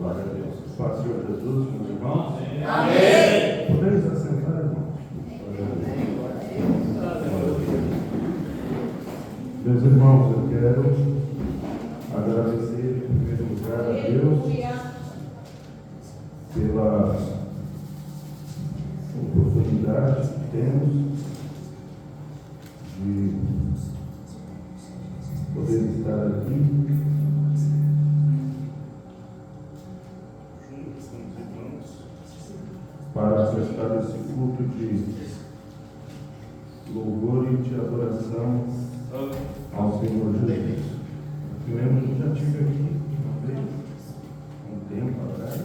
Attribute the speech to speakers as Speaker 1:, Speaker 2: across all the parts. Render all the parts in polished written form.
Speaker 1: Glória a Deus. Paz, Senhor Jesus, meus irmãos.
Speaker 2: Amém.
Speaker 1: Podemos assentar, irmãos? Meus irmãos, eu quero agradecer em primeiro lugar a Deus pela oportunidade que temos de poder estar aqui juntos com os irmãos para prestar esse culto de louvor e de adoração ao Senhor Jesus. Eu lembro que já estive aqui uma vez, um tempo atrás,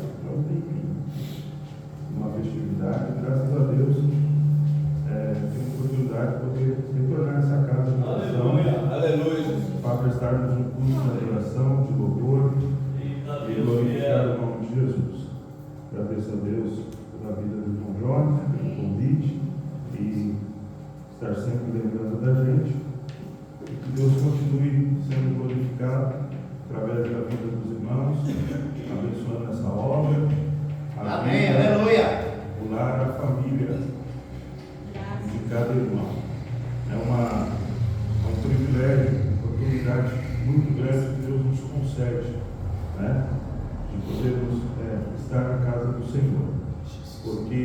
Speaker 1: uma festividade, graças a Deus, tenho a oportunidade de poder retornar essa casa de oração.
Speaker 2: Aleluia.
Speaker 1: Para prestarmos um culto de adoração, de louvor e glorificar o nome de Jesus. Agradeço a Deus pela vida do irmão Jones, pelo convite e estar sempre lembrando da gente. E que Deus continue sendo glorificado através da vida dos irmãos, abençoando essa obra.
Speaker 2: Amém, aleluia.
Speaker 1: O lar, a família de cada irmão. É um privilégio, uma oportunidade muito grande que Deus nos concede, né? De podermos estar na casa do Senhor. Porque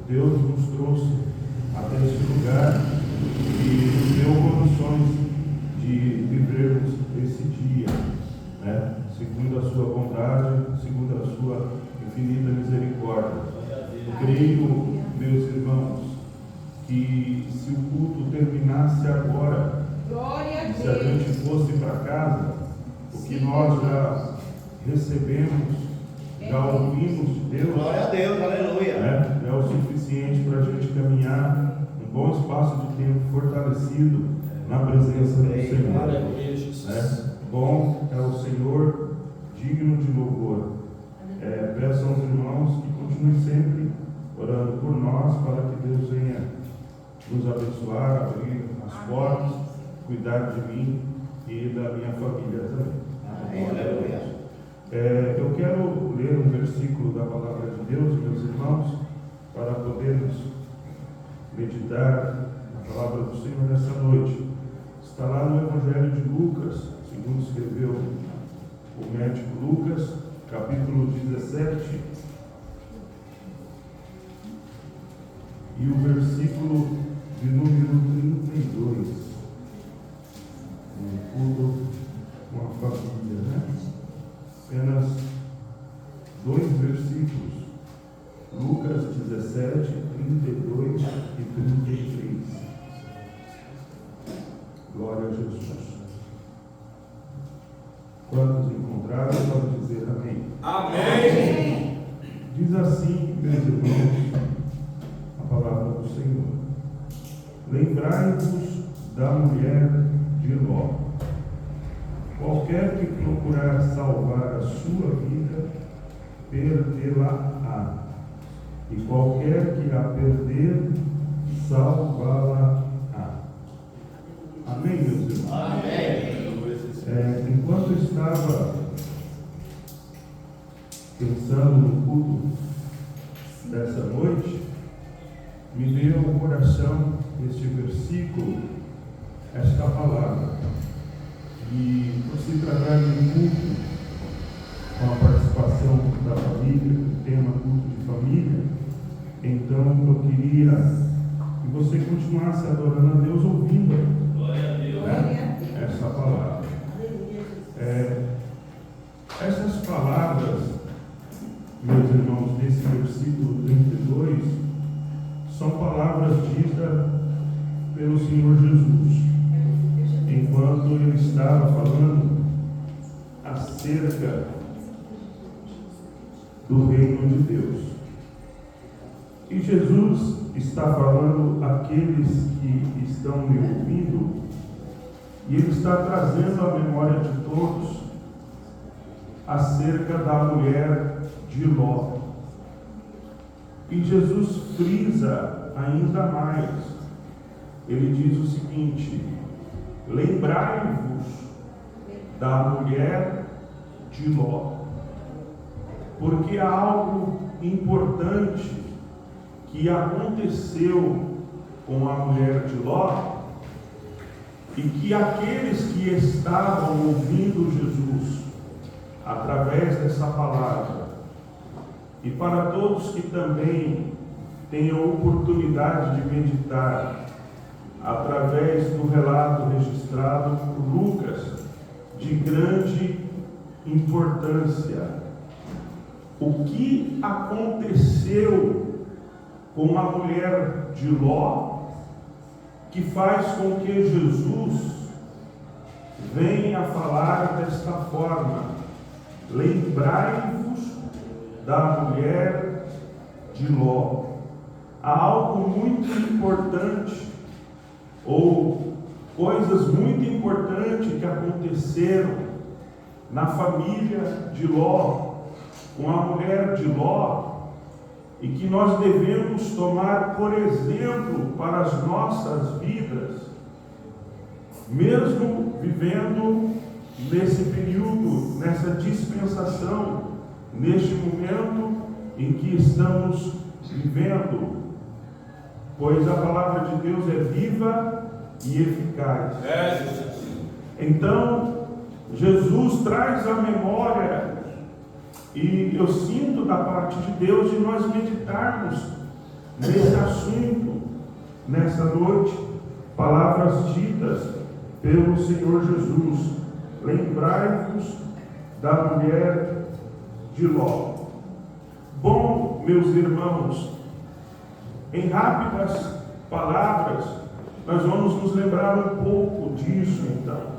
Speaker 1: Deus nos trouxe até esse lugar e nos deu condições de vivermos esse dia, né? Segundo a sua bondade, segundo a sua infinita misericórdia. Creio, meus irmãos, que se o culto terminasse agora, e se a gente fosse para casa, o que nós já recebemos, já ouvimos de Deus,
Speaker 2: Glória a Deus, aleluia.
Speaker 1: é o suficiente para a gente caminhar um bom espaço de tempo fortalecido na presença do Senhor. Bom é o Senhor, digno de louvor. Peço aos irmãos que continuem sempre orando por nós, para que Deus venha nos abençoar, abrir as portas, cuidar de mim e da minha família também.
Speaker 2: Amém, aleluia.
Speaker 1: Eu quero ler um versículo da palavra de Deus, meus irmãos, para podermos meditar na palavra do Senhor nessa noite. Está lá no Evangelho de Lucas, segundo escreveu o médico Lucas, capítulo 17, e o versículo de número 32. Um culto com a família, né? Apenas 2 versículos. Lucas 17, 32 e 33. Glória a Jesus. Quantos encontraram, podem dizer amém.
Speaker 2: Amém.
Speaker 1: Diz assim, meus irmãos, a palavra do Senhor: lembrai-vos da mulher de Ló. Qualquer que procurar salvar a sua vida, perdê-la-á. E qualquer que a perder, salvá-la-á. Amém, meus irmãos?
Speaker 2: Amém.
Speaker 1: Enquanto eu estava pensando no culto dessa noite, me veio ao coração este versículo, esta palavra. E por se tratar de um culto com a participação da família, o tema culto de família, então eu queria que você continuasse adorando a Deus ouvindo, né, essa palavra. Essas palavras, meus irmãos, desse versículo 32, são palavras ditas pelo Senhor Jesus, enquanto ele estava falando acerca do reino de Deus. E Jesus está falando àqueles que estão me ouvindo, e ele está trazendo à memória de todos acerca da mulher de Ló. E Jesus frisa ainda mais. Ele diz o seguinte: lembrai-vos da mulher de Ló. porque há algo importante que aconteceu com a mulher de Ló, e que aqueles que estavam ouvindo Jesus através dessa palavra, e para todos que também têm a oportunidade de meditar através do relato registrado por Lucas, de grande importância. O que aconteceu com a mulher de Ló, que faz com que Jesus venha falar desta forma: lembrai-vos da mulher de Ló. Há algo muito importante, ou coisas muito importantes que aconteceram na família de Ló, com a mulher de Ló, e que nós devemos tomar por exemplo para as nossas vidas, mesmo vivendo nesse período, nessa dispensação, neste momento em que estamos vivendo, pois a palavra de Deus é viva e eficaz. Então, Jesus traz à memória, e eu sinto da parte de Deus de nós meditarmos nesse assunto, nessa noite, palavras ditas pelo Senhor Jesus: lembrai-vos da mulher de Ló. Bom, meus irmãos, em rápidas palavras, nós vamos nos lembrar um pouco disso então.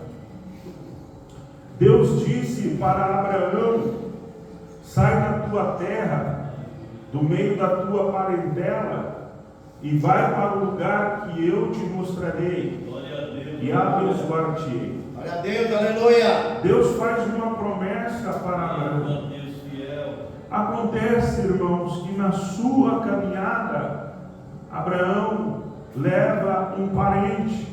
Speaker 1: Deus disse para Abraão: sai da tua terra, do meio da tua parentela, e vai para o lugar que eu te mostrarei, e abençoar-te-ei.
Speaker 2: Glória a Deus, aleluia.
Speaker 1: Deus faz uma promessa para Abraão. Acontece, irmãos, que na sua caminhada, Abraão leva um parente.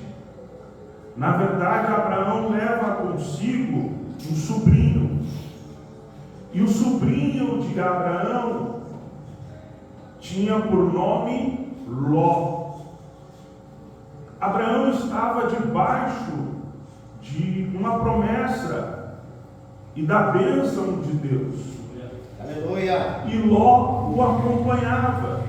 Speaker 1: Na verdade, Abraão leva consigo um sobrinho. E o sobrinho de Abraão tinha por nome Ló. Abraão estava debaixo de uma promessa e da bênção de Deus.
Speaker 2: Aleluia.
Speaker 1: E Ló o acompanhava.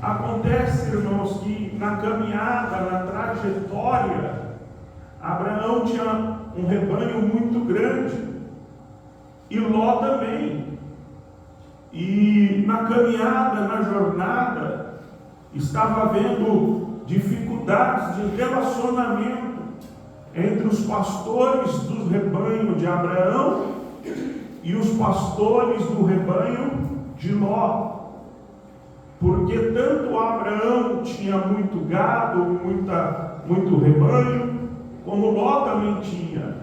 Speaker 1: Acontece, irmãos, que na caminhada, na trajetória, Abraão tinha um rebanho muito grande, e Ló também. E na caminhada, na jornada, estava havendo dificuldades de relacionamento entre os pastores do rebanho de Abraão e os pastores do rebanho de Ló. Porque tanto Abraão tinha muito gado, muito rebanho, como Ló também tinha.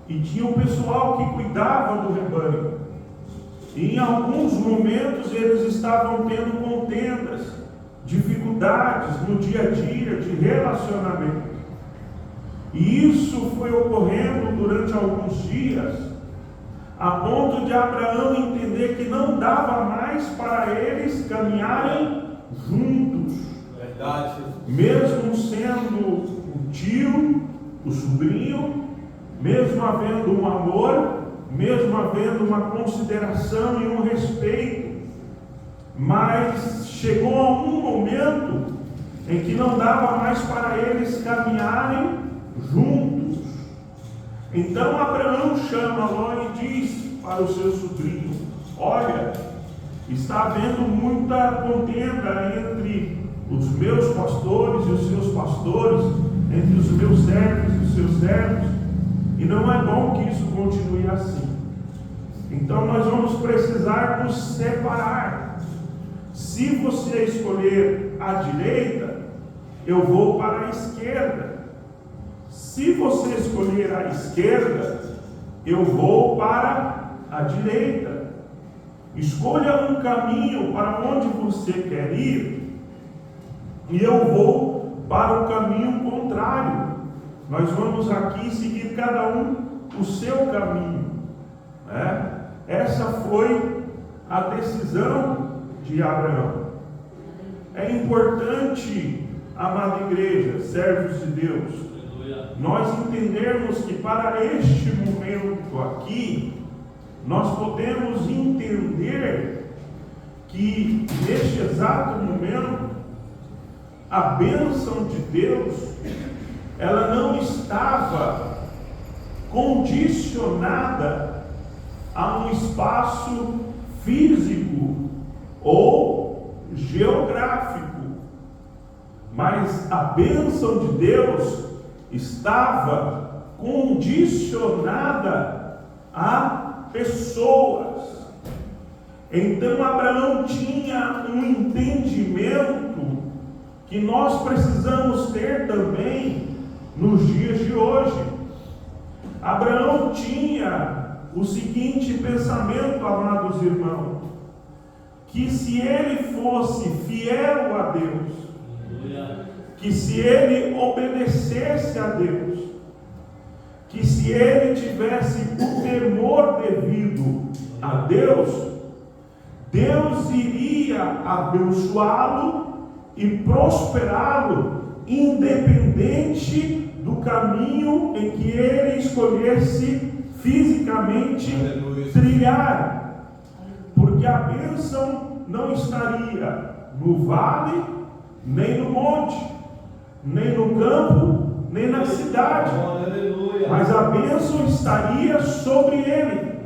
Speaker 1: E tinha o pessoal que cuidava do rebanho. E em alguns momentos eles estavam tendo contendas, dificuldades no dia a dia de relacionamento. E isso foi ocorrendo durante alguns dias, a ponto de Abraão entender que não dava mais para eles caminharem juntos.
Speaker 2: Verdade.
Speaker 1: Mesmo sendo o tio, o sobrinho, mesmo havendo um amor, mesmo havendo uma consideração e um respeito, mas chegou um momento em que não dava mais para eles caminharem juntos. Então Abraão chama Ló e diz para o seu sobrinho: olha, está havendo muita contenda entre os meus pastores e os seus pastores, entre os meus servos e os seus servos, e não é bom que isso continue assim. Então nós vamos precisar nos separar. Se você escolher a direita, eu vou para a esquerda. Se você escolher a esquerda, eu vou para a direita. Escolha um caminho para onde você quer ir, e eu vou para o caminho contrário. Nós vamos aqui seguir cada um o seu caminho, né? Essa foi a decisão de Abraão. É importante, amada igreja, servos de Deus, nós entendermos que para este momento aqui, nós podemos entender que neste exato momento, a bênção de Deus, ela não estava condicionada a um espaço físico ou geográfico, mas a bênção de Deus estava condicionada a pessoas. Então Abraão tinha um entendimento que nós precisamos ter também nos dias de hoje. Abraão tinha o seguinte pensamento, amados irmãos, que se ele fosse fiel a Deus, que se ele obedecesse a Deus, que se ele tivesse o temor devido a Deus, Deus iria abençoá-lo e prosperá-lo, independente do caminho em que ele escolhesse fisicamente trilhar, porque a bênção não estaria no vale, nem no monte, nem no campo, nem na cidade, mas a bênção estaria sobre ele.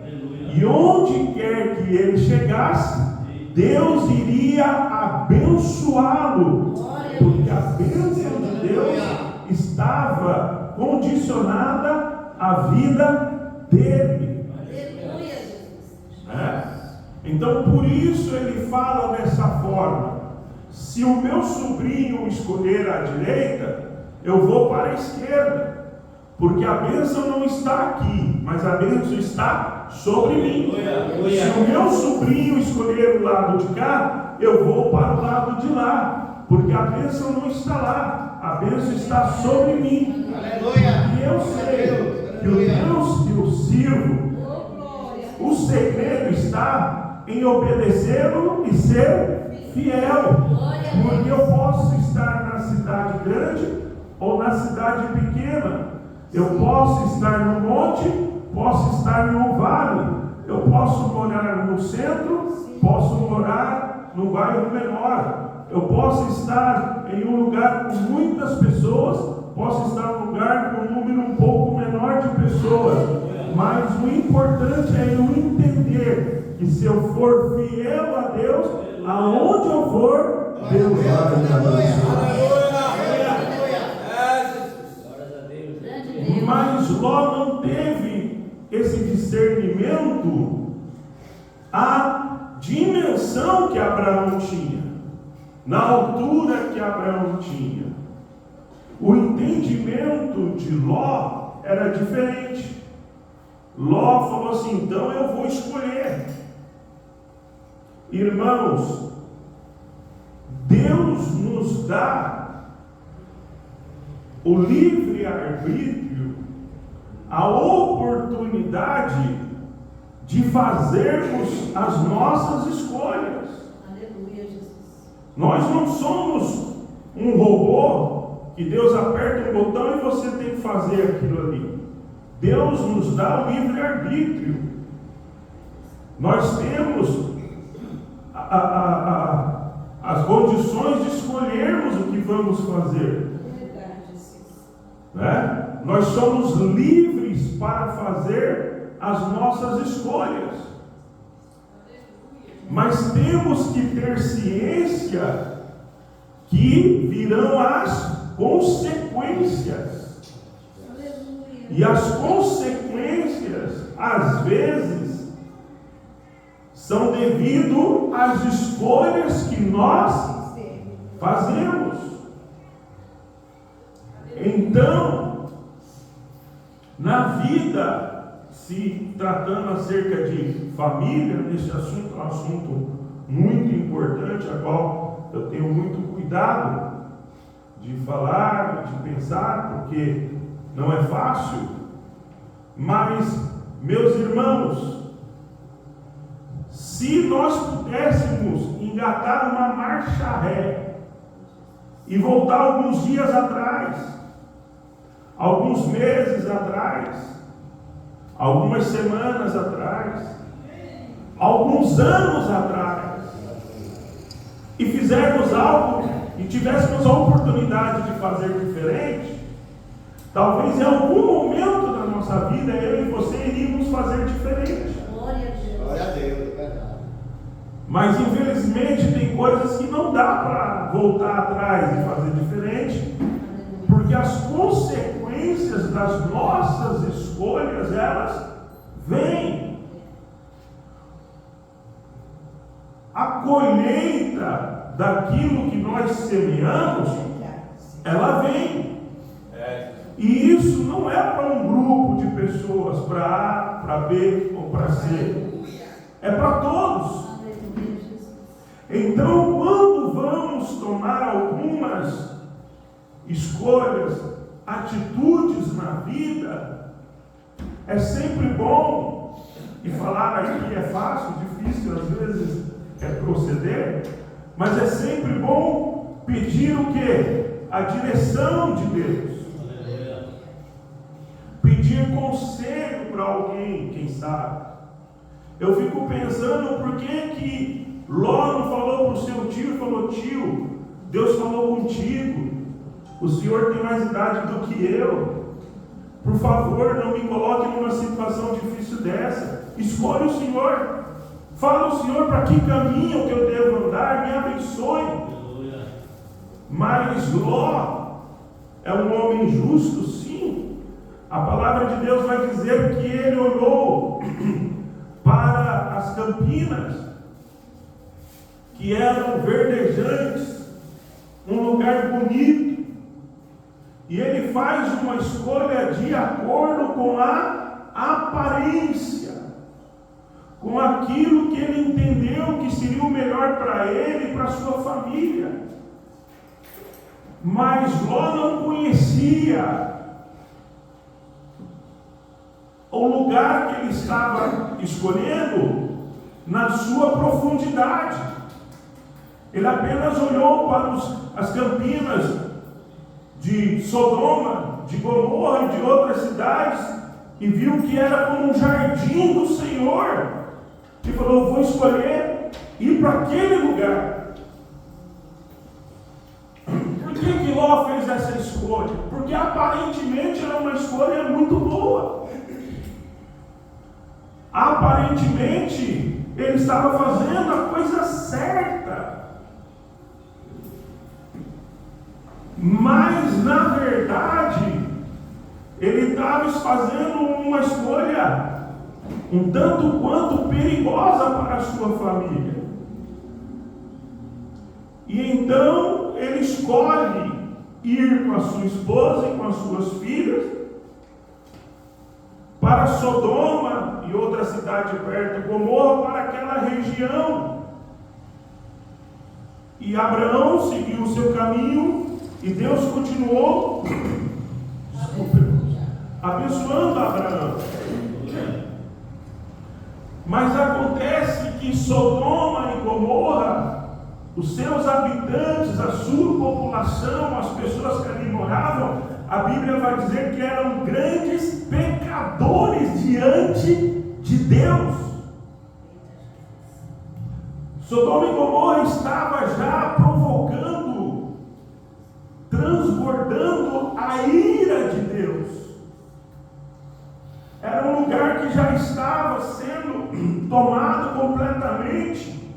Speaker 1: E onde quer que ele chegasse, Deus iria abençoá-lo, porque a bênção de Deus estava condicionada à vida dele. Então, por isso ele fala dessa forma: se o meu sobrinho escolher a direita, eu vou para a esquerda, porque a bênção não está aqui, mas a bênção está sobre mim. Se o meu sobrinho escolher o lado de cá, eu vou para o lado de lá, porque a bênção não está lá, a bênção está sobre mim. E eu sei que o Deus que eu sirvo, o segredo está em obedecê-lo e ser fiel, porque eu posso estar na cidade grande ou na cidade pequena, eu posso estar no monte, posso estar no vale, eu posso morar no centro, posso morar no bairro menor, eu posso estar em um lugar com muitas pessoas, posso estar em um lugar com um número um pouco menor de pessoas, mas o importante é eu entender que se eu for fiel a Deus, aonde eu for, Deus vai me abençoar. Mas Ló não teve esse discernimento, a dimensão que Abraão tinha, na altura que Abraão tinha. O entendimento de Ló era diferente. Ló falou assim: então eu vou escolher. Irmãos, Deus nos dá o livre-arbítrio, a oportunidade de fazermos as nossas escolhas.
Speaker 3: Aleluia, Jesus.
Speaker 1: Nós não somos um robô que Deus aperta um botão e você tem que fazer aquilo ali. Deus nos dá o livre-arbítrio. Nós temos as condições de escolhermos o que vamos fazer. Né? Nós somos livres para fazer as nossas escolhas, mas temos que ter ciência que virão as consequências. E as consequências, às vezes, são devido às escolhas que nós fazemos. Então, na vida, se tratando acerca de família, nesse assunto, um assunto muito importante, a qual eu tenho muito cuidado de falar, de pensar, porque não é fácil, mas, meus irmãos, Se nós pudéssemos engatar uma marcha ré e voltar alguns dias atrás, alguns meses atrás, algumas semanas atrás, alguns anos atrás, e fizermos algo e tivéssemos a oportunidade de fazer diferente, talvez em algum momento da nossa vida eu e você iríamos fazer diferente.
Speaker 2: Glória a Deus, é verdade.
Speaker 1: Mas infelizmente tem coisas que não dá para voltar atrás e fazer diferente, porque as consequências das nossas escolhas, elas vêm. A colheita daquilo que nós semeamos, ela vem. E isso não é para um grupo de pessoas, para A, para B ou para C. É para todos. Então, quando vamos tomar algumas escolhas, atitudes na vida, é sempre bom, e falar aqui é fácil, difícil às vezes é proceder, mas é sempre bom pedir o quê? A direção de Deus. Pedir conselho para alguém, quem sabe. Eu fico pensando por que Ló não falou para o seu tio e falou: tio, Deus falou contigo, o senhor tem mais idade do que eu, por favor, não me coloque numa situação difícil dessa, escolha o senhor, fala ao senhor para que caminho que eu devo andar, me abençoe. Mas Ló é um homem justo, sim. A palavra de Deus vai dizer que ele olhou para as campinas, que eram verdejantes, um lugar bonito, e ele faz uma escolha de acordo com a aparência, com aquilo que ele entendeu que seria o melhor para ele e para a sua família. Mas Ló não conhecia o lugar que ele estava escolhendo na sua profundidade. Ele apenas olhou para as campinas de Sodoma, de Gomorra e de outras cidades e viu que era como um jardim do Senhor. E falou: vou escolher ir para aquele lugar. Por que Ló fez essa escolha? Porque aparentemente era uma escolha muito boa. Aparentemente ele estava fazendo a coisa certa. Mas na verdade ele estava fazendo uma escolha um tanto quanto perigosa para a sua família. E então ele escolhe ir com a sua esposa e com as suas filhas para Sodoma e outra cidade perto, Gomorra, para aquela região. E Abraão seguiu o seu caminho e Deus continuou abençoando Abraão. Mas acontece que Sodoma e Gomorra, os seus habitantes, a sua população, as pessoas que ali moravam, a Bíblia vai dizer que eram grandes pecadores diante de Deus. Sodoma e Gomorra estava já provocando, transbordando a ira de Deus. Era um lugar que já estava sendo tomado completamente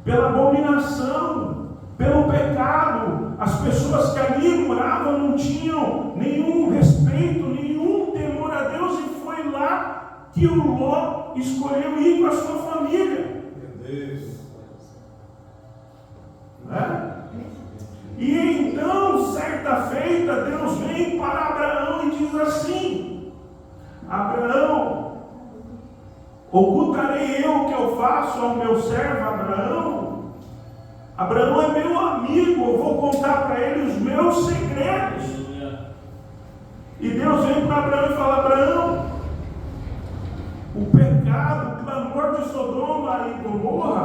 Speaker 1: pela abominação, pelo pecado. As pessoas que ali moravam não tinham nenhum respeito, nenhum temor a Deus, e foi lá que o Ló escolheu ir com a sua família.
Speaker 2: Meu Deus.
Speaker 1: E então, certa feita, Deus vem para Abraão e diz assim: Abraão, ocultarei eu o que eu faço ao meu servo Abraão? Abraão é meu amigo, eu vou contar para ele os meus segredos. E Deus vem para Abraão e fala: Abraão, o pecado, o clamor de Sodoma e Gomorra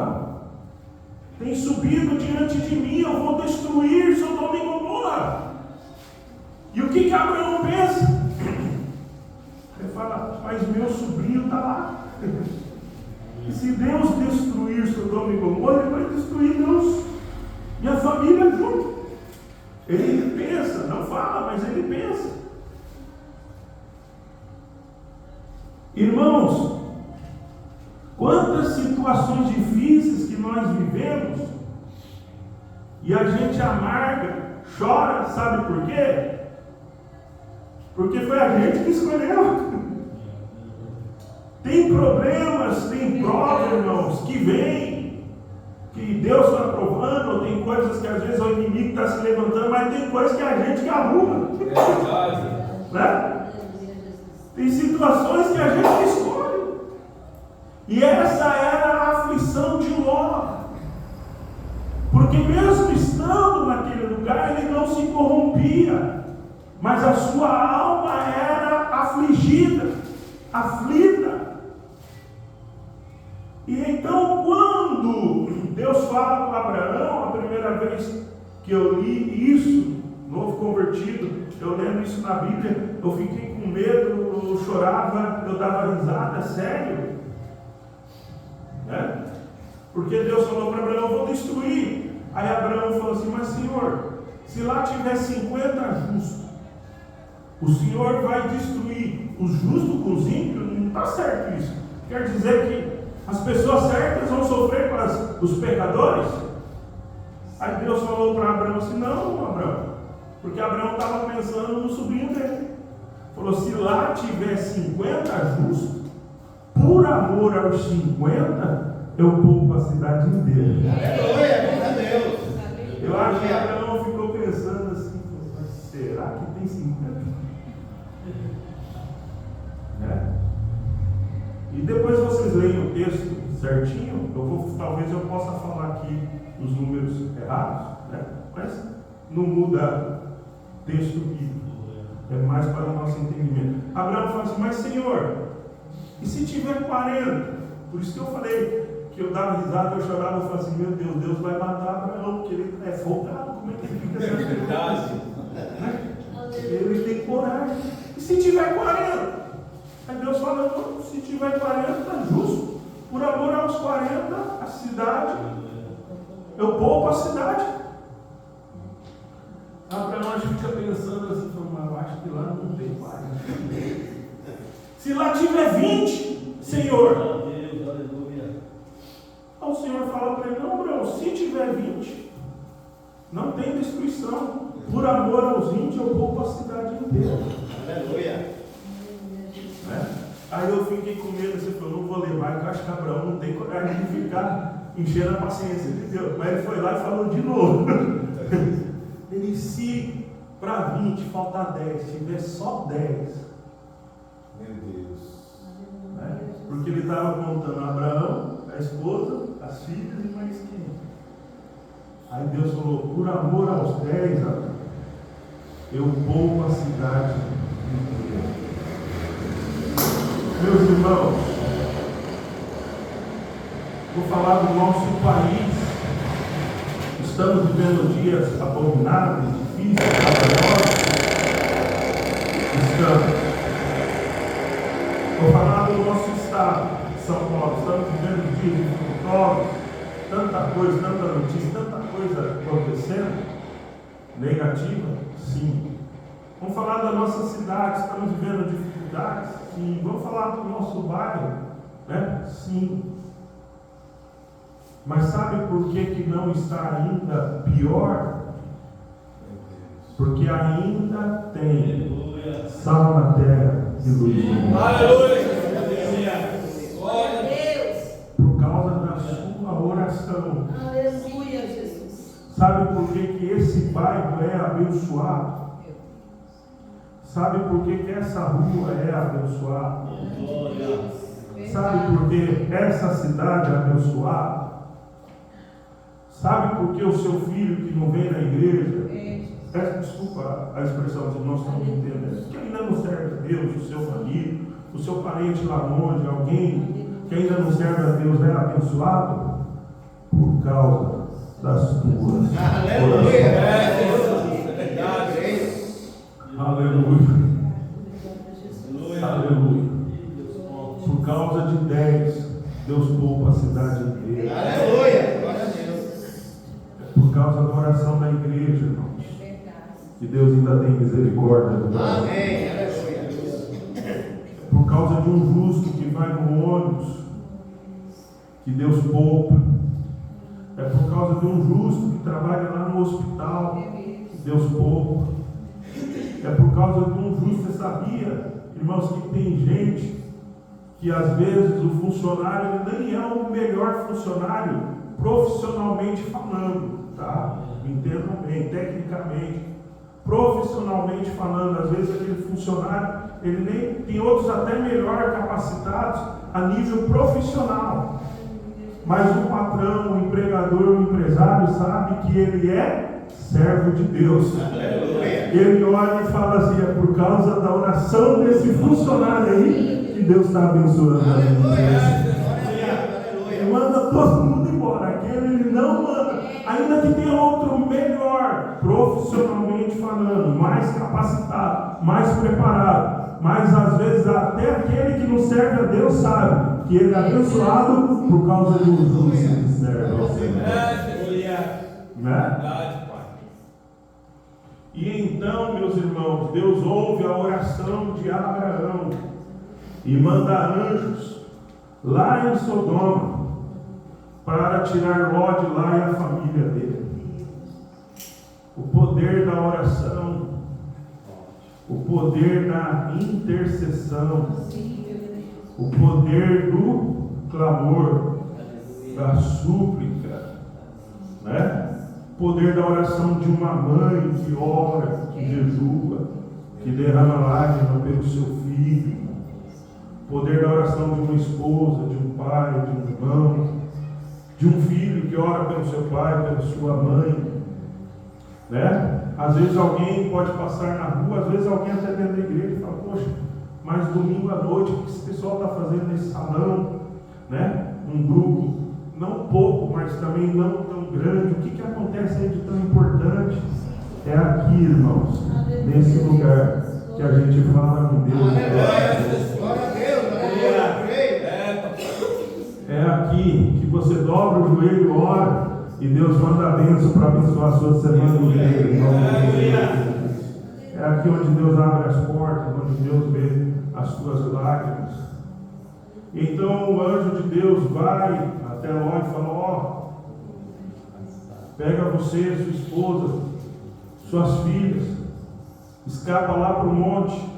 Speaker 1: tem subido diante de mim, eu vou destruir Sodoma e Gomorra. E o que Abraão pensa? Ele fala, mas meu sobrinho está lá. E se Deus destruir Sodoma e Gomorra, Ele vai destruir Deus e a família junto. Ele pensa, não fala, mas ele pensa. Irmãos, quantas situações difíceis que nós vivemos e a gente amarga, chora, sabe por quê? Porque foi a gente que escolheu. Tem problemas, tem provas, irmãos, que vêm, que Deus está provando, ou tem coisas que às vezes o inimigo está se levantando, mas tem coisas que a gente que arruma. Né? Tem situações que a gente escolhe. E essa era a aflição de Ló. Porque mesmo estando naquele lugar, ele não se corrompia. Mas a sua alma era afligida, aflita. E então, quando Deus fala com Abraão, a primeira vez que eu li isso, novo convertido, eu lendo isso na Bíblia, eu fiquei com medo, eu chorava, eu dava risada, sério. Né? Porque Deus falou para Abraão, eu vou destruir. Aí Abraão falou assim, mas Senhor, se lá tiver 50 justos, o Senhor vai destruir os justos com os ímpios? Não está certo isso. Quer dizer que as pessoas certas vão sofrer com os pecadores? Aí Deus falou para Abraão assim, não, Abraão, porque Abraão estava pensando no sobrinho dele. Falou, se lá tiver 50 justos, por amor aos 50, eu poupo a cidade inteira.
Speaker 2: Aleluia, a Deus.
Speaker 1: Eu acho que Abraão ficou pensando assim, será que tem 50? Né? E depois vocês leem o texto certinho, talvez eu possa falar aqui os números errados, né? Mas não muda texto bíblico, é mais para o nosso entendimento. Abraão fala assim, mas Senhor, e se tiver 40? Por isso que eu falei que eu dava risada, eu chorava, eu falava assim, meu Deus, Deus vai matar Abraão, porque ele é folgado, como é que ele fica essa verdade? Ele tem coragem. E se tiver 40? Aí Deus fala, não, se tiver 40, está justo. Por amor aos 40, a cidade, eu poupo a cidade. Abraão a gente fica pensando assim, mas eu acho que lá não tem 40. Se lá tiver 20, Senhor. Então o Senhor fala para ele, não, Abraão, se tiver 20, não tem destruição. Por amor aos 20, eu poupo a cidade inteira.
Speaker 2: Aleluia.
Speaker 1: Né? Aí eu fiquei com medo, assim, eu não vou levar, porque eu acho que Abraão não tem coragem de ficar enchendo a paciência de Deus. Mas ele foi lá e falou de novo. Ele, se para 20 faltar 10, tiver só 10.
Speaker 2: Meu Deus.
Speaker 1: Né? Porque ele estava contando Abraão, a esposa, as filhas e mais quem. Aí Deus falou, por amor aos 10, eu poupo a cidade inteira. Meus irmãos, vou falar do nosso país. Estamos vivendo dias abomináveis, difíceis, trabalhosos. Estamos. Vou falar do nosso estado, São Paulo. Estamos vivendo dias dificultosos, tanta coisa, tanta notícia, tanta coisa acontecendo. Negativa? Sim. Vamos falar da nossa cidade, estamos vivendo dificuldades? Sim. Vamos falar do nosso bairro? Né? Sim. Mas sabe por que não está ainda pior? Porque ainda tem sal na terra e luz no mundo.
Speaker 3: Aleluia! Glória a Deus!
Speaker 1: Por causa da sua oração.
Speaker 3: Aleluia, Jesus!
Speaker 1: Sabe por que esse bairro é abençoado? Sabe por que essa rua é abençoada? Sabe por que essa cidade é abençoada? Sabe por que o seu filho que não vem na igreja, desculpa a expressão que nós estamos entendendo, que ainda não serve a Deus, o seu marido, o seu parente lá longe, alguém que ainda não serve a Deus é abençoado? por causa das tuas
Speaker 2: Aleluia.
Speaker 1: Aleluia. Aleluia. Por causa de 10, Deus poupa a cidade inteira.
Speaker 2: Aleluia. Glória a Deus.
Speaker 1: Por causa da oração da igreja, irmãos, que Deus ainda tem misericórdia do Brasil.
Speaker 2: Amém. Aleluia.
Speaker 1: Por causa de um justo que vai no ônibus, que Deus poupa. É por causa de um justo que trabalha lá no hospital, que Deus poupa. É por causa de um justo. Você sabia, irmãos, que tem gente que às vezes o funcionário ele nem é o melhor funcionário profissionalmente falando, tá? Me entendam bem, tecnicamente, profissionalmente falando. Às vezes aquele funcionário ele nem tem outros até melhor capacitados a nível profissional, mas o patrão, o empregador, o empresário sabe que ele é servo de Deus.
Speaker 2: Aleluia.
Speaker 1: Ele olha e fala assim: é por causa da oração desse funcionário aí que Deus está abençoando. Ele manda todo mundo embora. Aquele ele não manda, ainda que tenha outro melhor, profissionalmente falando, mais capacitado, mais preparado. Mas às vezes até aquele que não serve a Deus sabe que ele é abençoado por causa do justo que serve ao Senhor. Né? E então, meus irmãos, Deus ouve a oração de Abraão e manda anjos lá em Sodoma para tirar Ló de lá e a família dele. O poder da oração, o poder da intercessão, o poder do clamor, da súplica, né? O poder da oração de uma mãe que ora, que jejua, que derrama lágrima pelo seu filho. O poder da oração de uma esposa, de um pai, de um irmão, de um filho que ora pelo seu pai, pela sua mãe, né? Às vezes alguém pode passar na rua, às vezes alguém até dentro da igreja e fala: poxa, mas domingo à noite, o que esse pessoal está fazendo nesse salão, né? Um grupo, não pouco, mas também não tão grande, o que acontece aí de tão importante? É aqui, irmãos, nesse lugar que a gente fala com Deus.
Speaker 2: Glória a Deus.
Speaker 1: É aqui que você dobra o joelho e ora, e Deus manda a bênção para abençoar a sua semana inteira. É aqui onde Deus abre as portas, onde Deus vê as suas lágrimas. Então o anjo de Deus vai até Ló e fala: ó, pega você, sua esposa, suas filhas, escapa lá para o monte.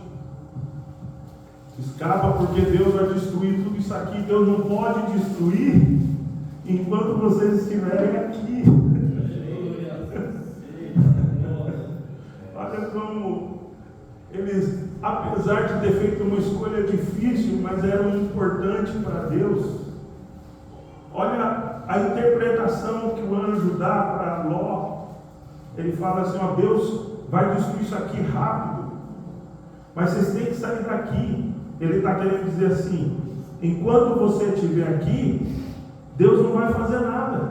Speaker 1: Escapa, porque Deus vai destruir tudo isso aqui. Deus não pode destruir enquanto vocês estiverem aqui. Olha como eles, apesar de ter feito uma escolha difícil, mas eram importantes para Deus. Olha a interpretação que o anjo dá para Ló. Ele fala assim: ó, Deus vai destruir isso aqui rápido, mas vocês têm que sair daqui. Ele está querendo dizer assim: enquanto você estiver aqui, Deus não vai fazer nada,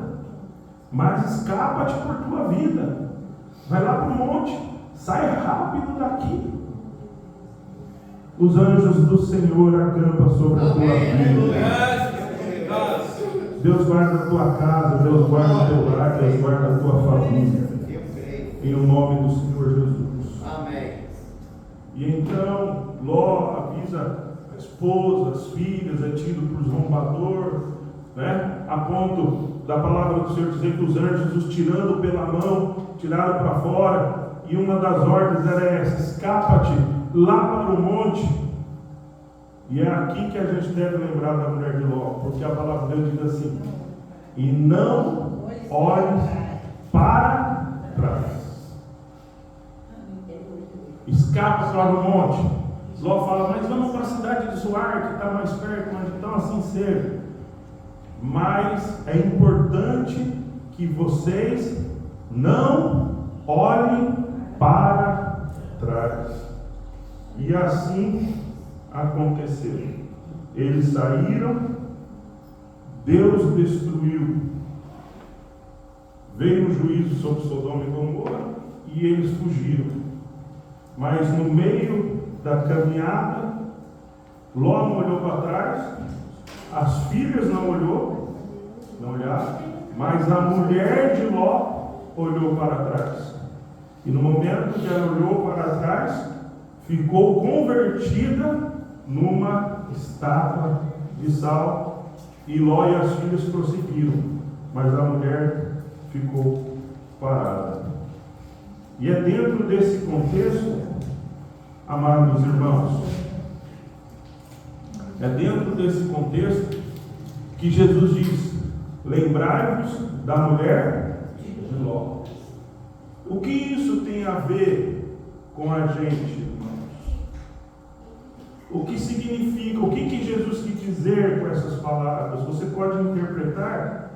Speaker 1: mas escapa-te por tua vida, vai lá para o monte, sai rápido daqui. Os anjos do Senhor acampam sobre a tua vida. Deus guarda a tua casa, Deus guarda o teu lar, Deus guarda a tua família, em o nome do Senhor Jesus.
Speaker 2: Amém.
Speaker 1: E então Ló avisa a esposa, as filhas, é tido por zombador, né? A ponto da palavra do Senhor dizer que os anjos os tirando pela mão, tiraram para fora, e uma das ordens era essa: escapa-te lá para o monte. E é aqui que a gente deve lembrar da mulher de Ló, porque a palavra de Deus diz assim: e não olhes para trás. Escapa para o monte. Ló fala: mas vamos para a cidade de Zoar, que está mais perto, mas então assim seja. Mas é importante que vocês não olhem para trás. E assim aconteceu. Eles saíram, Deus destruiu veio o juízo sobre Sodoma e Gomorra e eles fugiram. Mas no meio da caminhada, Ló não olhou para trás, as filhas não olharam, mas a mulher de Ló olhou para trás. E no momento que ela olhou para trás, ficou convertida numa estátua de sal, e Ló e as filhas prosseguiram, mas a mulher ficou parada. E é dentro desse contexto, amados irmãos, é dentro desse contexto que Jesus diz: lembrai-vos da mulher de Ló. O que isso tem a ver com a gente, irmãos? O que significa, o que Jesus quis dizer com essas palavras? Você pode interpretar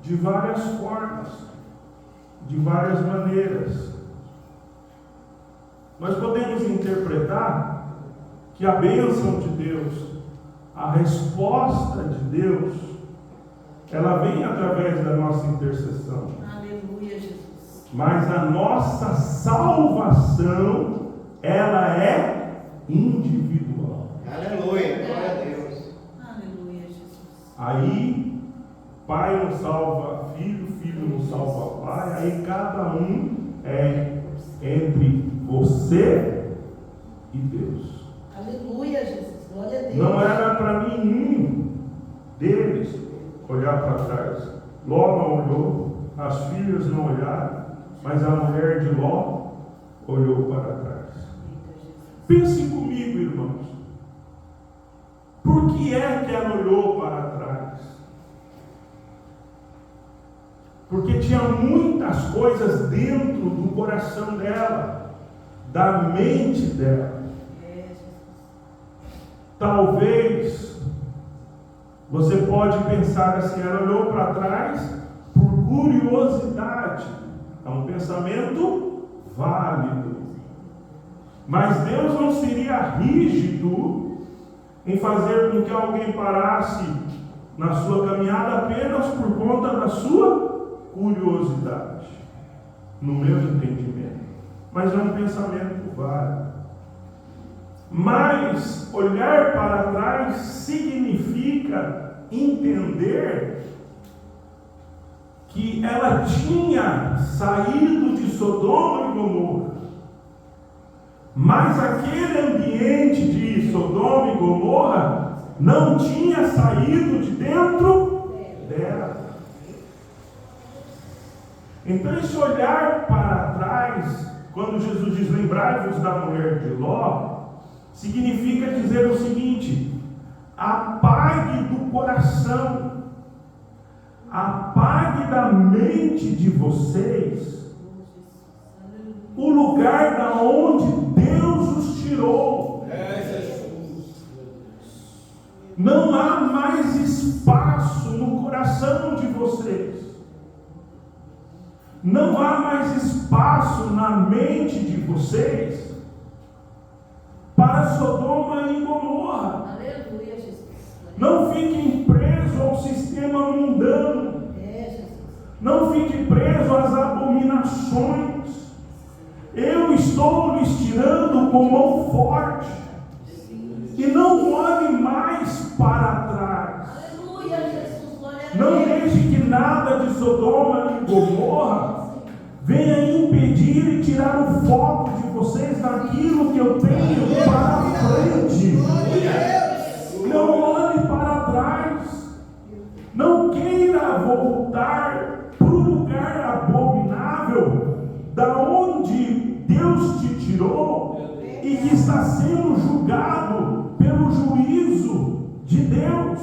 Speaker 1: de várias formas, de várias maneiras. Nós podemos interpretar que a bênção de Deus, a resposta de Deus, ela vem através da nossa intercessão.
Speaker 3: Aleluia, Jesus.
Speaker 1: Mas a nossa salvação, ela é individual.
Speaker 2: Aleluia, glória a Deus.
Speaker 3: Aleluia, Jesus.
Speaker 1: Aí, pai não salva filho, filho não salva pai, aí cada um é entre você e Deus.
Speaker 3: Aleluia, Jesus. Glória a Deus.
Speaker 1: Não era para nenhum deles olhar para trás. Ló não olhou, as filhas não olharam, mas a mulher de Ló olhou para trás. Pensem comigo, irmãos. Por que é que ela olhou para trás? Porque tinha muitas coisas dentro do coração dela, da mente dela. Talvez você pode pensar assim: ela olhou para trás por curiosidade. É um pensamento válido. Mas Deus não seria rígido em fazer com que alguém parasse na sua caminhada apenas por conta da sua curiosidade, no meu entendimento. Mas é um pensamento válido. Mas olhar para trás significa entender que ela tinha saído de Sodoma e Gomorra, mas aquele ambiente de Sodoma e Gomorra não tinha saído de dentro dela. Então esse olhar para trás, quando Jesus diz lembrai-vos da mulher de Ló, significa dizer o seguinte: apague do coração, apague da mente de vocês o lugar da onde Deus os tirou. Não há mais espaço no coração de vocês. Não há mais espaço na mente de vocês para Sodoma e Gomorra.
Speaker 3: Aleluia, Jesus.
Speaker 1: Não fiquem presos ao sistema mundano. Não fique preso às abominações. Eu estou lhes tirando com mão forte. E não olhe mais para trás.
Speaker 3: Aleluia, Jesus. Glória a Deus.
Speaker 1: Não deixe que nada de Sodoma e Gomorra venha impedir e tirar o foco de vocês daquilo que eu tenho para frente. Não olhe para trás. Não queira voltar para o lugar abominável da onde Deus te tirou e que está sendo julgado pelo juízo de Deus.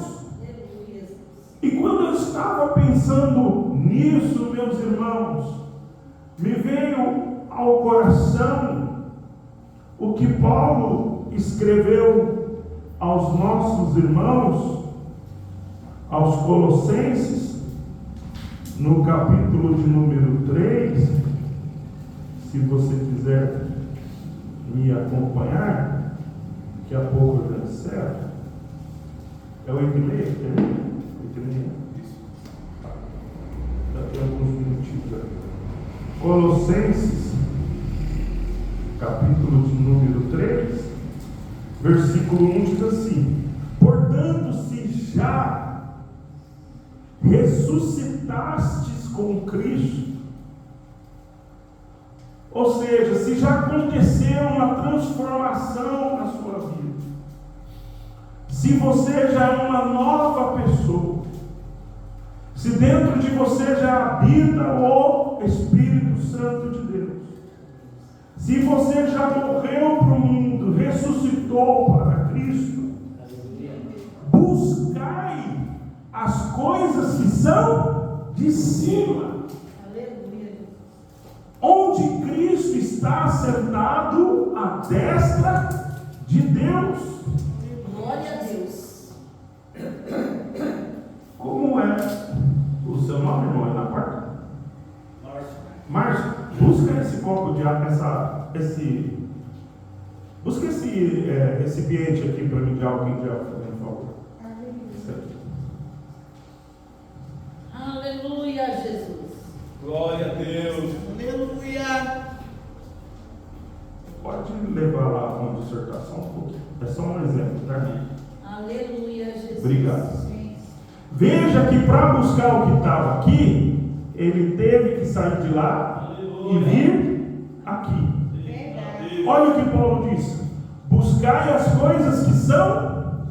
Speaker 1: E quando eu estava pensando nisso, meus irmãos, me veio ao coração o que Paulo escreveu aos nossos irmãos, aos Colossenses, no capítulo de número 3, se você quiser me acompanhar, daqui a pouco eu já encerro. É 8h30? Já tem alguns minutinhos aqui. Colossenses, capítulo de número 3, versículo 1 diz assim: portanto, se já ressuscitastes com Cristo, ou seja, se já aconteceu uma transformação na sua vida, se você já é uma nova pessoa, se dentro de você já habita o Espírito Santo de Deus, se você já morreu para o mundo, ressuscitou para Cristo, buscai as coisas que são de cima, onde Cristo está sentado à destra de Deus.
Speaker 3: Glória a Deus.
Speaker 1: Como é o seu nome, irmão? É na quarta? Márcio. Busca esse copo de água, busca esse recipiente aqui para mim de álcool em gel, por favor.
Speaker 3: Aleluia, Jesus.
Speaker 2: Glória a Deus.
Speaker 3: Aleluia.
Speaker 1: Pode levar lá uma dissertação um pouquinho. É só um exemplo, tá?
Speaker 3: Aleluia, Jesus.
Speaker 1: Obrigado. Veja que para buscar o que estava aqui, ele teve que sair de lá e vir aqui.
Speaker 3: Verdade.
Speaker 1: Olha o que Paulo disse: buscai as coisas que são.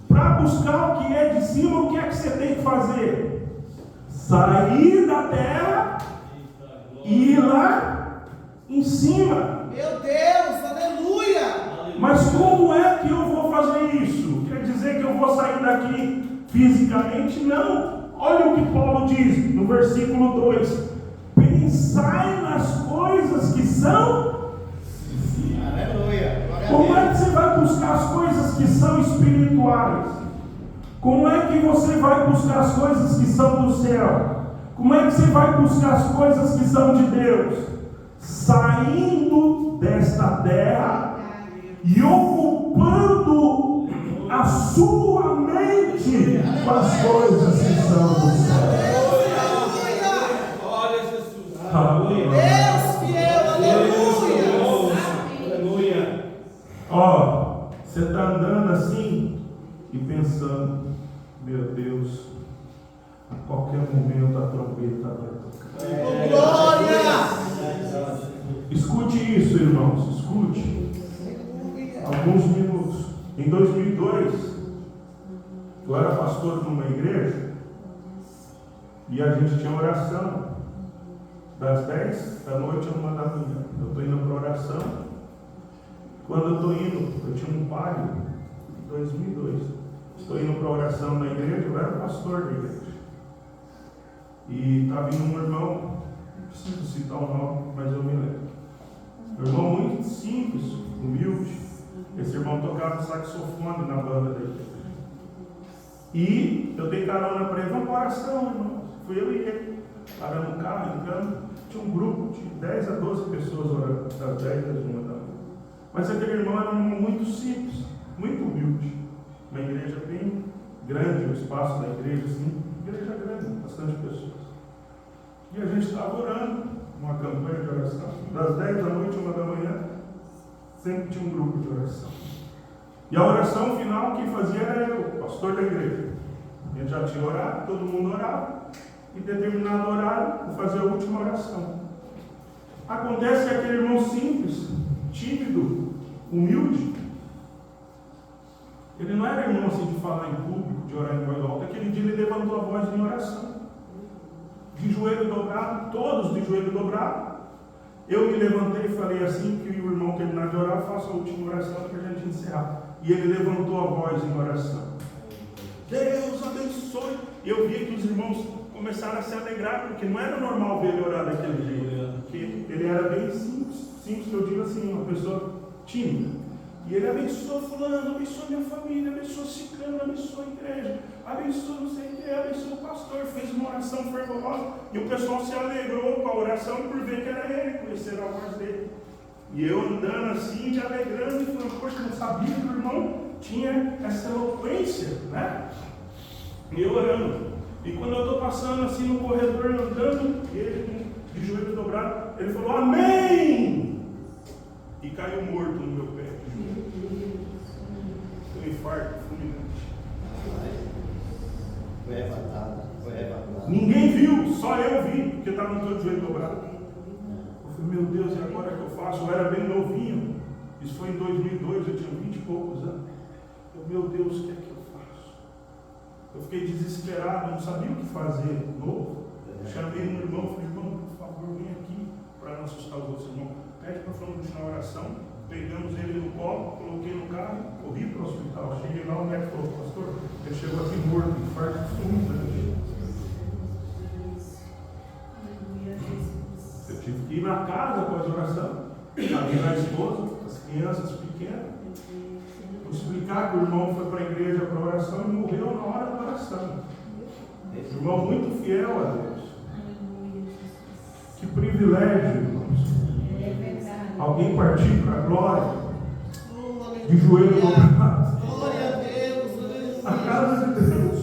Speaker 1: Para buscar o que é de cima, o que é que você tem que fazer? Sair da terra e ir lá em cima.
Speaker 3: Meu Deus, aleluia.
Speaker 1: Mas como é que eu vou fazer isso? Quer dizer que eu vou sair daqui fisicamente? Não. Olha o que Paulo diz no versículo 2: pensai nas coisas que são.
Speaker 2: Aleluia.
Speaker 1: Como é que você vai buscar as coisas que são espirituais? Como é que você vai buscar as coisas que são do céu? Como é que você vai buscar as coisas que são de Deus? Saindo desta terra e ocupando a sua mente com as coisas que são do céu.
Speaker 2: Glória a Jesus.
Speaker 1: Aleluia.
Speaker 3: Deus fiel, aleluia.
Speaker 2: Aleluia.
Speaker 1: Ó, você está andando assim e pensando: meu Deus, a qualquer momento a trombeta vai tocar.
Speaker 3: Glória.
Speaker 1: Escute isso, irmãos, escute. Alguns minutos. Em 2002, eu era pastor numa igreja e a gente tinha oração das 10 da noite a 1 da manhã. Eu estou indo para oração. Quando eu estou indo, eu tinha um palio em 2002. Estou indo para oração na igreja, eu era pastor da igreja. E estava vindo um irmão, não preciso citar o nome, mas eu me lembro. Um irmão muito simples, humilde. Esse irmão tocava saxofone na banda da igreja. E eu dei carona para ele: vamos para oração, irmão. Fui eu e ele, parando no carro, entrando. Tinha um grupo de 10 a 12 pessoas orando, das 10 às 1 da manhã. Mas aquele irmão era um irmão muito simples, muito humilde. Uma igreja bem grande, o espaço da igreja, assim, igreja grande, bastante pessoas. E a gente estava orando, uma campanha de oração, das 10 da noite a 1 da manhã, sempre tinha um grupo de oração. E a oração final quem fazia era eu, pastor da igreja. A gente já tinha orado, todo mundo orava, e em determinado horário eu fazia a última oração. Acontece que aquele irmão simples, tímido, humilde, ele não era irmão assim de falar em público, de orar em voz alta. Aquele dia ele levantou a voz em oração, de joelho dobrado, todos de joelho dobrado. Eu me levantei e falei: assim que o irmão terminar de orar, faça a última oração para a gente encerrar. E ele levantou a voz em oração: Deus abençoe. E eu vi que os irmãos começaram a se alegrar, porque não era normal ver ele orar daquele jeito, porque ele era bem simples, eu digo assim, uma pessoa tímida. E ele abençoa fulano, abençoa minha família, abençoa ciclano, abençoa a igreja, abençoa não sei o que, abençoa o pastor. Fez uma oração fervorosa e o pessoal se alegrou com a oração por ver que era ele, conhecer a voz dele. E eu andando assim, me alegrando, e falando: poxa, não sabia que o irmão tinha essa eloquência, né? E eu orando. E quando eu estou passando assim no corredor, andando, ele de joelho dobrado, Ele falou, amém! E caiu morto no meu pé. Um infarto fulminante.
Speaker 2: Foi arrebatado.
Speaker 1: Ninguém viu, só eu vi, porque estava no todo joelho dobrado. Eu falei, meu Deus, e agora que eu faço? Eu era bem novinho. Isso foi em 2002, eu tinha 20 e poucos anos. Meu Deus, o que é que eu faço? Eu fiquei desesperado, não sabia o que fazer. Novo. Chamei um irmão, falei, irmão, por favor, vem aqui para não assustar os outros irmãos. Pede para fulano continuar a oração. Pegamos ele no colo, coloquei no carro, corri para o hospital. Cheguei lá, o médico falou, pastor, ele chegou aqui morto, infarto fulminante. Eu tive que ir na casa após a oração. Ali na esposa, as crianças pequenas. Vou explicar que o irmão foi para a igreja para a oração e morreu na hora da oração. Um irmão muito fiel a Deus. Que privilégio, irmãos. Alguém partir para a glória, de joelho dobrado,
Speaker 3: Glória a Deus,
Speaker 1: a casa de Deus,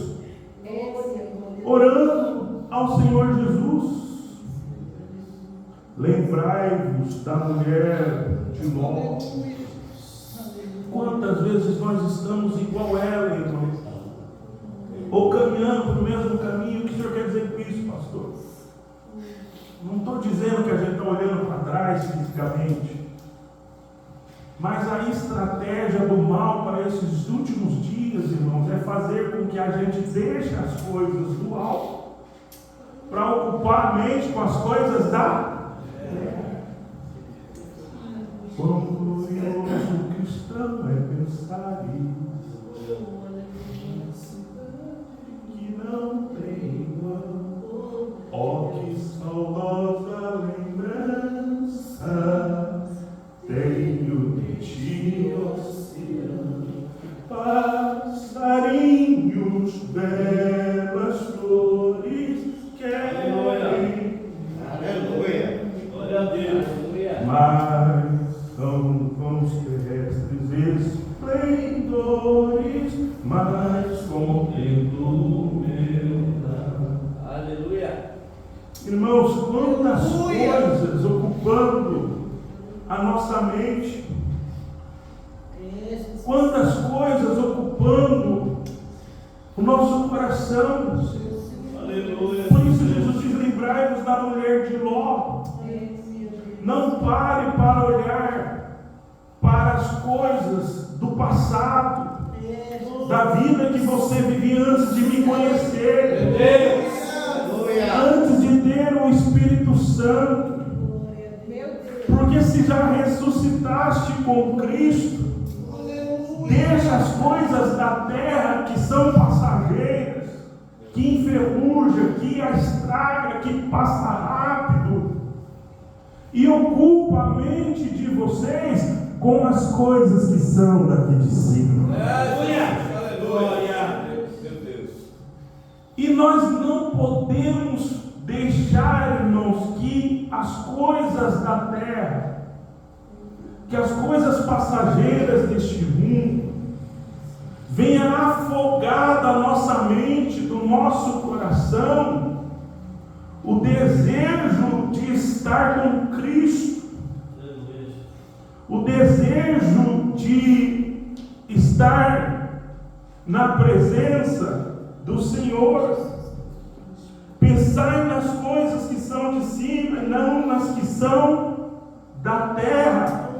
Speaker 1: orando ao Senhor Jesus. Lembrai-vos da mulher de Ló. Quantas vezes nós estamos igual ela, irmão? Ou caminhando para o mesmo caminho? O que o senhor quer dizer com isso, pastor? Não estou dizendo que a gente está olhando para trás fisicamente, mas a estratégia do mal para esses últimos dias, irmãos, é fazer com que a gente deixe as coisas do alto para ocupar a mente com as coisas da terra. Quão glorioso cristão é pensar isso, que não tem igual. Ó, que saudosa lembrança tenho de ti, oceano, passarinhos, belas flores, querem.
Speaker 2: Aleluia. Glória a Deus.
Speaker 1: Mas são vãos terrestres esplendores, mas contemplo o meu dar.
Speaker 2: Aleluia.
Speaker 1: Irmãos, quantas
Speaker 3: Aleluia.
Speaker 1: coisas ocupando a nossa mente, quantas coisas ocupando o nosso coração.
Speaker 2: Aleluia.
Speaker 1: Por isso Jesus diz, lembrai-vos da mulher de Ló. Não pare para olhar para as coisas do passado, da vida que você vivia antes de me conhecer, antes de ter o Espírito Santo. Porque se já ressuscitaste com Cristo, deixa as coisas da terra que são passageiras, que enferruja, que a estraga, que passa rápido, e ocupa a mente de vocês com as coisas que são daqui de cima.
Speaker 2: Aleluia. Meu Deus.
Speaker 1: E nós não podemos deixar, irmãos, que as coisas da terra, que as coisas passageiras deste mundo, venha afogar da nossa mente, do nosso coração, o desejo de estar com Cristo, o desejo de estar na presença do Senhor. Pensai nas coisas que são de cima, não nas que são da terra.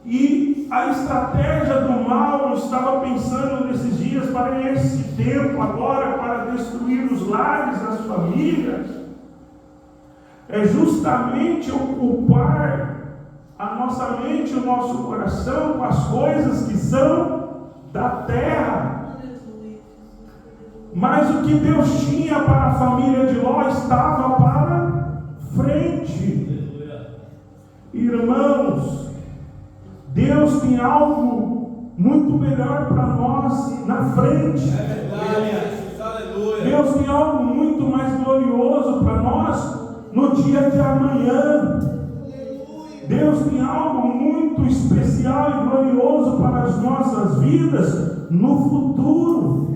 Speaker 1: E a estratégia do mal, eu estava pensando nesses dias para esse tempo agora, para destruir os lares, as famílias, é justamente ocupar a nossa mente, o nosso coração com as coisas que são da terra. Mas o que Deus tinha para a família de Ló estava para frente. Irmãos, Deus tem algo muito melhor para nós na frente. Deus tem algo muito mais glorioso para nós no dia de amanhã. Deus tem algo muito especial e glorioso para as nossas vidas no futuro.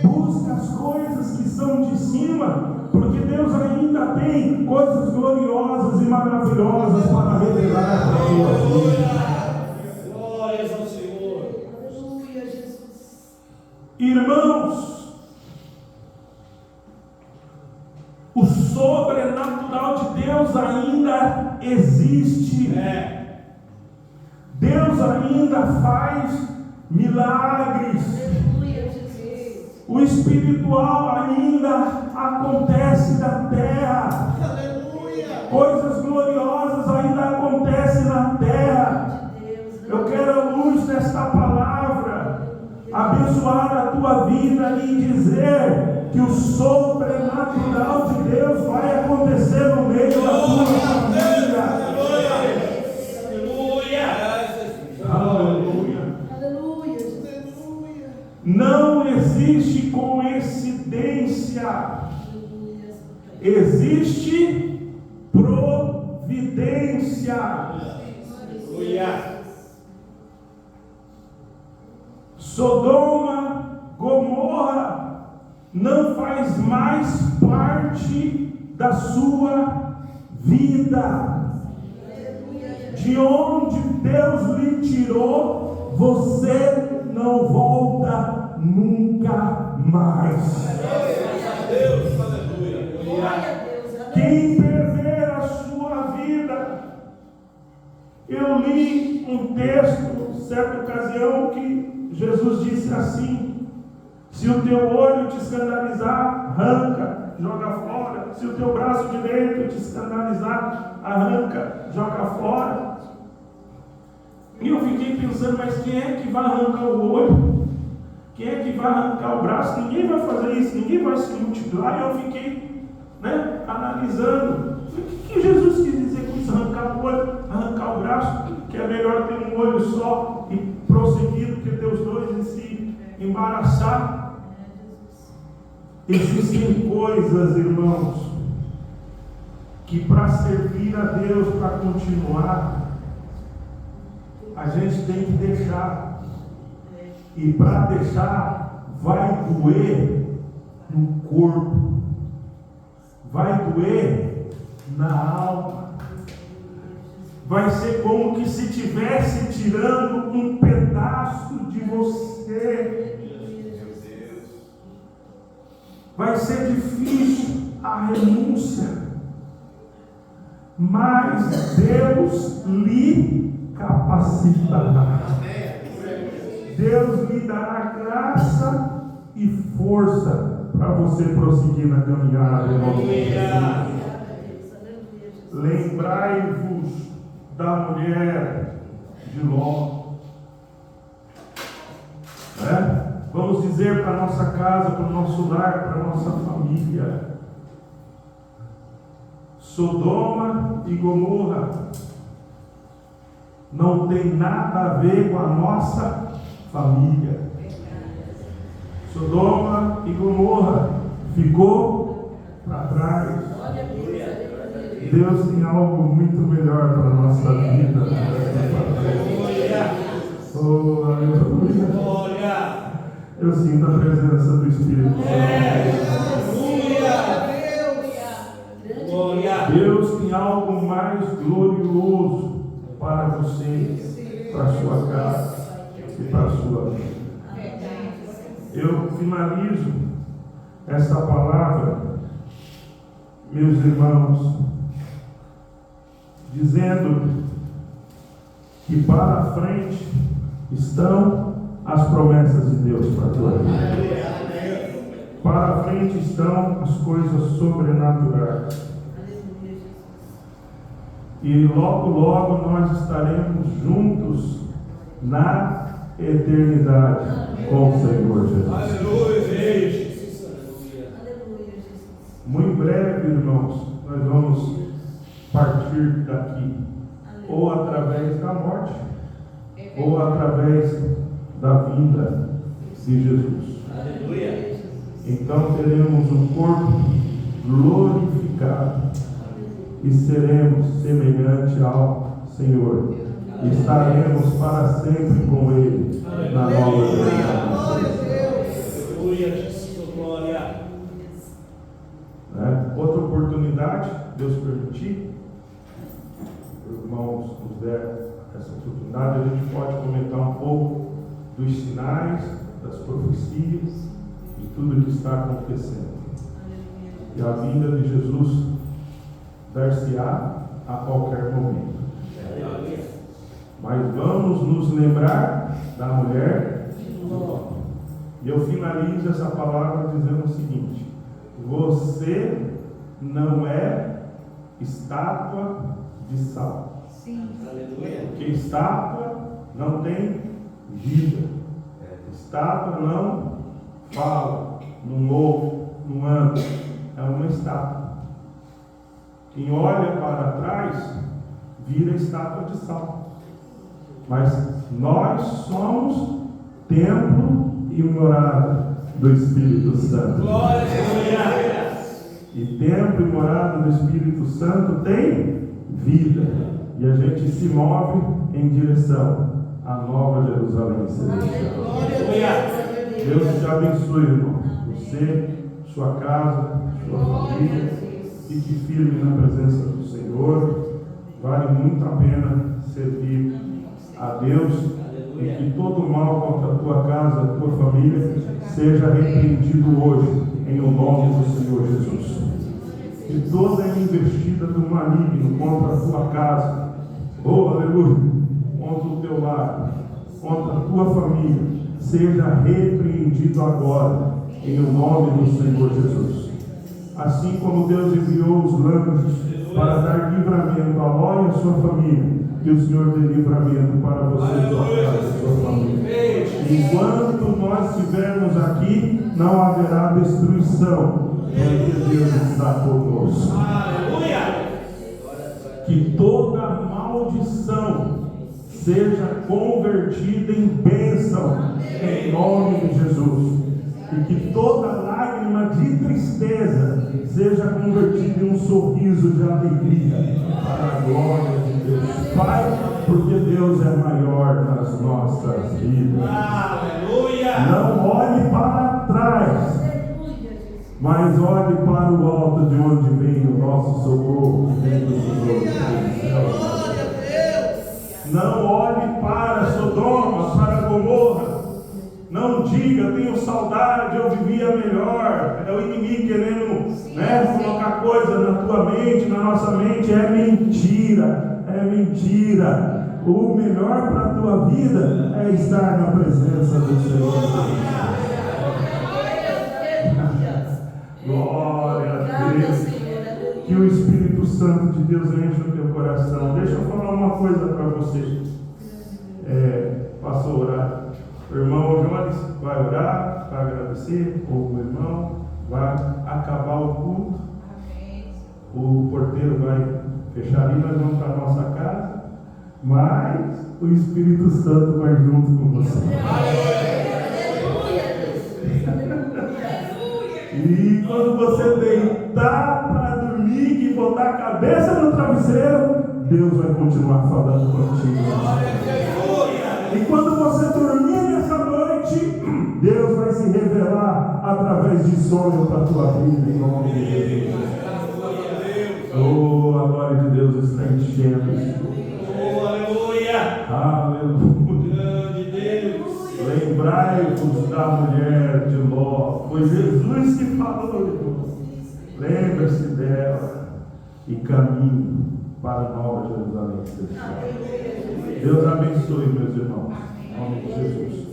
Speaker 1: Busca as coisas que são de cima, porque Deus ainda ainda tem coisas gloriosas e maravilhosas para revelar para a tua vida.
Speaker 2: Glórias ao Senhor.
Speaker 3: Aleluia, Jesus.
Speaker 1: Irmãos, o sobrenatural de Deus ainda existe. Deus ainda faz milagres.
Speaker 3: Aleluia, Jesus.
Speaker 1: O espiritual ainda acontece na terra.
Speaker 3: Aleluia.
Speaker 1: Coisas gloriosas ainda acontecem na terra. Eu quero a luz desta palavra abençoar a tua vida e dizer que o sobrenatural de Deus vai acontecer no meio da tua família. Aleluia.
Speaker 3: Aleluia, Jesus.
Speaker 1: Não existe coincidência. Existe providência. Sodoma, Gomorra não faz mais parte da sua vida. De onde Deus lhe tirou, você não volta nunca mais.
Speaker 2: Deus, aleluia.
Speaker 1: Quem perder a sua vida, eu li um texto, certa ocasião, que Jesus disse assim: se o teu olho te escandalizar, arranca, joga fora. Se o teu braço direito te escandalizar, arranca, joga fora. E eu fiquei pensando, mas quem é que vai arrancar o olho? Quem é que vai arrancar o braço? Ninguém vai fazer isso, ninguém vai se multiplicar. E eu fiquei analisando. O que Jesus quis dizer com isso? Arrancar o olho, arrancar o braço, que é melhor ter um olho só e prosseguir do que ter os dois e se embaraçar. Existem coisas, irmãos, que para servir a Deus, para continuar, a gente tem que deixar. E para deixar, vai doer no corpo, vai doer na alma. Vai ser como que se estivesse tirando um pedaço de você. Vai ser difícil a renúncia, mas Deus lhe capacitará. Deus lhe dará graça e força para você prosseguir na caminhada. Lembrai-vos da mulher de Ló. Vamos dizer para a nossa casa, para o nosso lar, para a nossa família: Sodoma e Gomorra não tem nada a ver com a nossa família. Sodoma e Gomorra ficou para trás. Deus tem algo muito melhor para a nossa vida. Oh, aleluia. Eu sinto a presença do Espírito Santo. Deus tem algo mais glorioso para você, para a sua casa e para a sua vida. Eu finalizo esta palavra, meus irmãos, dizendo que para a frente estão as promessas de Deus para a tua vida. Para a frente estão as coisas sobrenaturais. E logo, logo nós estaremos juntos na eternidade com o Senhor Jesus.
Speaker 2: Aleluia.
Speaker 1: Muito breve, irmãos, nós vamos partir daqui, ou através da morte, ou através da vinda de Jesus.
Speaker 2: Aleluia.
Speaker 1: Então teremos um corpo glorificado e seremos semelhante ao Senhor. E estaremos para sempre com Ele na nova vida.
Speaker 2: Aleluia, Jesus, glória.
Speaker 1: Outro oportunidade, Deus permitir, os irmãos nos der essa oportunidade, a gente pode comentar um pouco dos sinais, das profecias, de tudo que está acontecendo. E a vinda de Jesus dar-se-á a qualquer momento. Mas vamos nos lembrar da mulher de Ló. E eu finalizo essa palavra dizendo o seguinte: você não é estátua de sal.
Speaker 3: Sim.
Speaker 1: Porque estátua não tem vida. Estátua não fala, não ouve, não anda. É uma estátua. Quem olha para trás vira estátua de sal. Mas nós somos templo e morada do Espírito Santo.
Speaker 2: Glória a Deus.
Speaker 1: E templo e morada do Espírito Santo tem vida. E a gente se move em direção à Nova Jerusalém Celestial. Deus te abençoe, irmão. Você, sua casa, sua família. Fique firme na presença do Senhor. Vale muito a pena servir a Deus. E que todo mal contra a tua casa, a tua família, seja repreendido hoje, em o nome do Senhor Jesus. Que toda investida do maligno contra a tua casa, oh aleluia, contra o teu lar, contra a tua família, seja repreendido agora, em o nome do Senhor Jesus. Assim como Deus enviou os anjos para dar livramento a Ló e a sua família, que o Senhor dê livramento para você, sua casa e sua família. Enquanto nós estivermos aqui, não haverá destruição, porque Deus está conosco. Que toda maldição seja convertida em bênção, em nome de Jesus. E que toda lágrima de tristeza seja convertida em um sorriso de alegria, para a glória de Deus. Pai, porque Deus é maior nas nossas vidas. Não olhe para trás, mas olhe para o alto, de onde vem o nosso socorro. Não olhe para Sodoma, para Gomorra. Não diga, tenho saudade, eu vivia melhor. É o inimigo querendo colocar coisa na tua mente, na nossa mente. É mentira, é mentira. O melhor para a tua vida é estar na presença do Senhor. Glória a Deus. Que o Espírito Santo de Deus enche o teu coração. Deixa eu falar uma coisa para você. Passou a orar. O irmão Jones vai orar, vai agradecer, ou o irmão vai acabar o culto. O porteiro vai fechar ali, nós vamos para a nossa casa, mas o Espírito Santo vai junto com você. E quando você deitar para dormir e botar a cabeça no travesseiro, Deus vai continuar falando contigo. E quando você dormir nessa noite, Deus vai se revelar através de sonho para a tua vida, em nome de Jesus. Oh, a glória de Deus está enchendo isso.
Speaker 2: Oh, aleluia.
Speaker 1: Aleluia.
Speaker 2: Grande Deus.
Speaker 1: Lembrai-vos da mulher de Ló. Foi Jesus que falou, irmão. Lembre-se dela e caminhe para a Nova Jerusalém Celestial. Deus abençoe, meus irmãos. Em nome de Jesus.